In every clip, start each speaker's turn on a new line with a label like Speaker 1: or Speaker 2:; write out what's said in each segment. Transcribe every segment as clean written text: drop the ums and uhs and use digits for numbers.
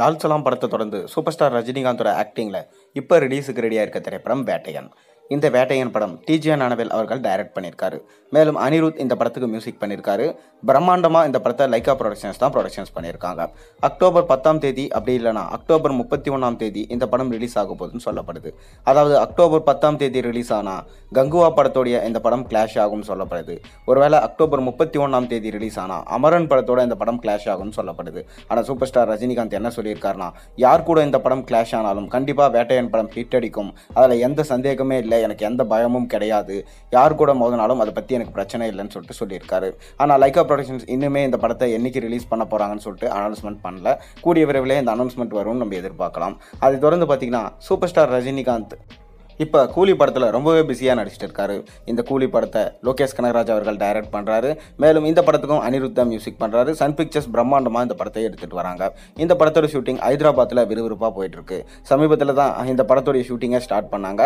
Speaker 1: லால் சலாம் படத்தை தொடர்ந்து super star ரஜினிகாந்தோட ஆக்டிங்கில் இப்போ ரிலீஸுக்கு ரெடியாக இருக்க திரைப்படம் வேட்டையன். இந்த வேட்டையன் படம் டிஜே ஞானவேல் அவர்கள் டைரக்ட் பண்ணியிருக்காரு. மேலும் அனிருத் இந்த படத்துக்கு மியூசிக் பண்ணியிருக்காரு. பிரம்மாண்டமாக இந்த படத்தை லைக்கா ப்ரொடக்ஷன்ஸ் தான் ப்ரொடக்ஷன்ஸ் பண்ணியிருக்காங்க. அக்டோபர் 10ஆம் தேதி அப்படி இல்லைனா அக்டோபர் 31ஆம் தேதி இந்த படம் ரிலீஸ் ஆக போகுதுன்னு சொல்லப்படுது. அதாவது அக்டோபர் 10ஆம் தேதி ரிலீஸ் ஆனால் கங்குவா படத்தோடைய இந்த படம் கிளாஷ் ஆகும்னு சொல்லப்படுது. ஒருவேளை அக்டோபர் 31ஆம் தேதி ரிலீஸ் ஆனால் அமரன் படத்தோட இந்த படம் கிளாஷ் ஆகும்னு சொல்லப்படுது. ஆனால் சூப்பர் ஸ்டார் ரஜினிகாந்த் என்ன சொல்லியிருக்காருன்னா, யார் கூட இந்த படம் கிளாஷ் ஆனாலும் கண்டிப்பாக வேட்டையன் படம் ஹிட் அடிக்கும், அதில் எந்த சந்தேகமே இல்லை, எனக்கு எந்த பயமும் கிடையாது, யார் கூட மோதினாலும் அதை பற்றி எனக்கு பிரச்சனை இல்லைன்னு சொல்லியிருக்காரு. ஆனால் லைக்கா ப்ரொடக்ஷன்ஸ் இன்னுமே இந்த படத்தை என்னைக்கு ரிலீஸ் பண்ண போகிறாங்கன்னு சொல்லிட்டு அனௌன்ஸ்மெண்ட் பண்ணல. கூடிய விரைவில் இந்த அனௌன்ஸ்மெண்ட் வரும்னு நம்ம எதிர்பார்க்கலாம். அதை தொடர்ந்து பார்த்தீங்கன்னா சூப்பர் ஸ்டார் ரஜினிகாந்த் இப்போ கூலி படத்தில் ரொம்பவே பிஸியாக நடிச்சிட்டு இருக்காரு. இந்த கூலி படத்தை லோகேஷ் கனகராஜ் அவர்கள் டைரக்ட் பண்ணுறாரு. மேலும் இந்த படத்துக்கும் அனிருத் தான் மியூசிக் பண்ணுறாரு. சன் பிக்சர்ஸ் பிரம்மாண்டமாக இந்த படத்தை எடுத்துகிட்டு வராங்க. இந்த படத்தோட ஷூட்டிங் ஹைதராபாத்தில் விறுவிறுப்பாக போயிட்டுருக்கு. சமீபத்தில் தான் இந்த படத்தோடைய ஷூட்டிங்கை ஸ்டார்ட் பண்ணாங்க.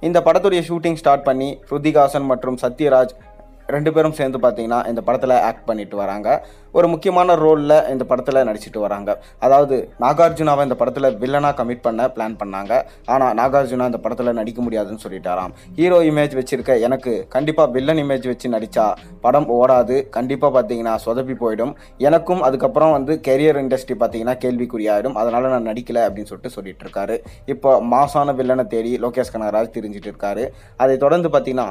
Speaker 1: இந்த படத்துடைய ஷூட்டிங் ஸ்டார்ட் பண்ணி ஸ்ருதிஹாசன் மற்றும் சத்யராஜ் ரெண்டு பேரும் சேர்ந்து பார்த்தீங்கன்னா இந்த படத்தில் ஆக்ட் பண்ணிட்டு வராங்க. ஒரு முக்கியமான ரோலில் இந்த படத்தில் நடிச்சிட்டு வராங்க. அதாவது நாகார்ஜுனாவை இந்த படத்தில் வில்லனாக கமிட் பண்ண பிளான் பண்ணாங்க. ஆனால் நாகார்ஜுனா இந்த படத்தில் நடிக்க முடியாதுன்னு சொல்லிட்டாராம். ஹீரோ இமேஜ் வச்சிருக்க எனக்கு கண்டிப்பாக வில்லன் இமேஜ் வச்சு நடித்தா படம் ஓடாது, கண்டிப்பாக பார்த்தீங்கன்னா சொதப்பி போயிடும், எனக்கும் அதுக்கப்புறம் கெரியர் இண்டஸ்ட்ரி பார்த்தீங்கன்னா கேள்விக்குறியாயிடும், அதனால் நான் நடிக்கலை அப்படின்னு சொல்லிட்டு இருக்காரு. இப்போ மாசான வில்லனை தேடி லோகேஷ் கனகராஜ் தெரிஞ்சிட்டு இருக்காரு. அதை தொடர்ந்து பார்த்தீங்கன்னா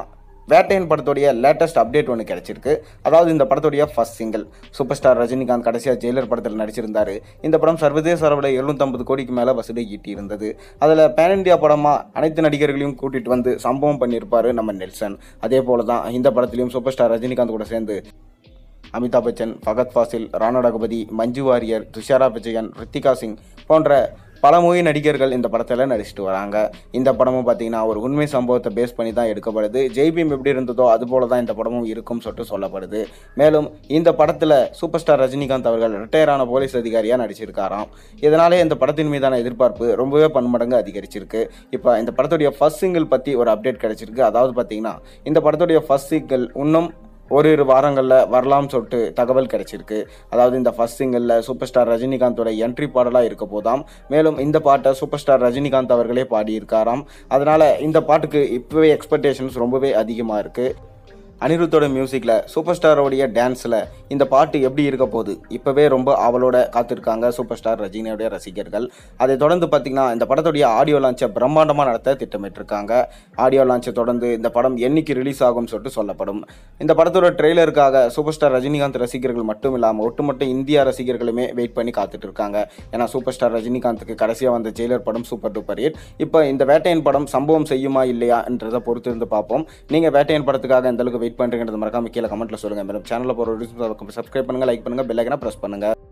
Speaker 1: வேட்டையன் படத்துடைய லேட்டஸ்ட் அப்டேட் ஒன்று கிடைச்சிருக்கு. அதாவது இந்த படத்துடைய first single. Super star Rajinikanth கடைசியாக ஜெயிலர் படத்தில் நடிச்சிருந்தார். இந்த படம் சர்வதேச அளவில் 750 கோடிக்கு மேலே வசூலை ஈட்டி இருந்தது. அதில் பேன் இண்டியா படமாக அனைத்து நடிகர்களையும் கூட்டிகிட்டு வந்து சம்பவம் பண்ணியிருப்பார் நம்ம நெல்சன். அதே போல தான் இந்த படத்துலையும் சூப்பர் ஸ்டார் ரஜினிகாந்த் கூட சேர்ந்து அமிதாப் பச்சன், ஃபகத் ஃபாசில், ராணா ரகுபதி, மஞ்சு வாரியர், துஷாரா விஜயன், ரித்திகா சிங் போன்ற பல மூவி நடிகர்கள் இந்த படத்தில் நடிச்சிட்டு வராங்க. இந்த படமும் பார்த்தீங்கன்னா ஒரு உண்மை சம்பவத்தை பேஸ் பண்ணி தான் எடுக்கப்படுது. ஜெய்பீம் எப்படி இருந்ததோ அதுபோல தான் இந்த படமும் இருக்கும்னு சொல்லிட்டு சொல்லப்படுது. மேலும் இந்த படத்தில் சூப்பர் ஸ்டார் ரஜினிகாந்த் அவர்கள் ரிட்டையர் ஆன போலீஸ் அதிகாரியாக நடிச்சிருக்காராம். இதனாலே இந்த படத்தின் மீதான எதிர்பார்ப்பு ரொம்பவே பன்மடங்கு அதிகரிச்சிருக்கு. இப்போ இந்த படத்துடைய ஃபர்ஸ்ட் சிங்கிள் பற்றி ஒரு அப்டேட் கிடைச்சிருக்கு. அதாவது பார்த்தீங்கன்னா இந்த படத்துடைய ஃபர்ஸ்ட் சிங்கிள் இன்னும் ஒரு வாரங்களில் வரலாம்னு சொல்லிட்டு தகவல் கிடைச்சிருக்கு. அதாவது இந்த ஃபர்ஸ்ட் சிங்கிளில் சூப்பர் ஸ்டார் ரஜினிகாந்தோட என்ட்ரி பாடலாக இருக்க போதாம். மேலும் இந்த பாட்டை சூப்பர் ஸ்டார் ரஜினிகாந்த் அவர்களே பாடியிருக்காராம். அதனால் இந்த பாட்டுக்கு இப்போவே எக்ஸ்பெக்டேஷன்ஸ் ரொம்பவே அதிகமாக இருக்குது. அனிருத்தோட மியூசிக்கில் சூப்பர் ஸ்டாரோடைய டான்ஸில் இந்த பாட்டு எப்படி இருக்க போகுது இப்போவே ரொம்ப ஆவலோட காத்திருக்காங்க சூப்பர் ஸ்டார் ரஜினியோடைய ரசிகர்கள். அதை தொடர்ந்து பார்த்திங்கன்னா இந்த படத்துடைய ஆடியோ லான்ச்சை பிரம்மாண்டமாக நடத்த திட்டமிட்டிருக்காங்க. ஆடியோ லான்ச்சை தொடர்ந்து இந்த படம் என்னைக்கு ரிலீஸ் ஆகும்னு சொல்லிட்டு சொல்லப்படும். இந்த படத்தோட ட்ரெய்லருக்காக சூப்பர் ஸ்டார் ரஜினிகாந்த் ரசிகர்கள் மட்டும் இல்லாமல் ஒட்டுமொத்த இந்தியா ரசிகர்களுமே வெயிட் பண்ணி காத்துட்டு இருக்காங்க. ஏன்னா சூப்பர் ஸ்டார் ரஜினிகாந்துக்கு கடைசியாக வந்த ஜெயிலர் படம் சூப்பர் டூப்பர் ஹிட். இப்போ இந்த வேட்டையன் படம் சம்பவம் செய்யுமா இல்லையா என்றதை பொறுத்து இருந்து பார்ப்போம். நீங்கள் வேட்டையன் படத்துக்காக எந்த அளவுக்கு வெயிட் பண்ணுறீங்கிறது மறக்காம கீழே கமெண்ட்ல சொல்லுங்க. மேலும் சேனலில் போகிற வீடியோஸ் சப்ஸ்கிரைப் பண்ணுங்க, லைக் பண்ணுங்க, பெல் ஐகானை பிரஸ் பண்ணுங்க.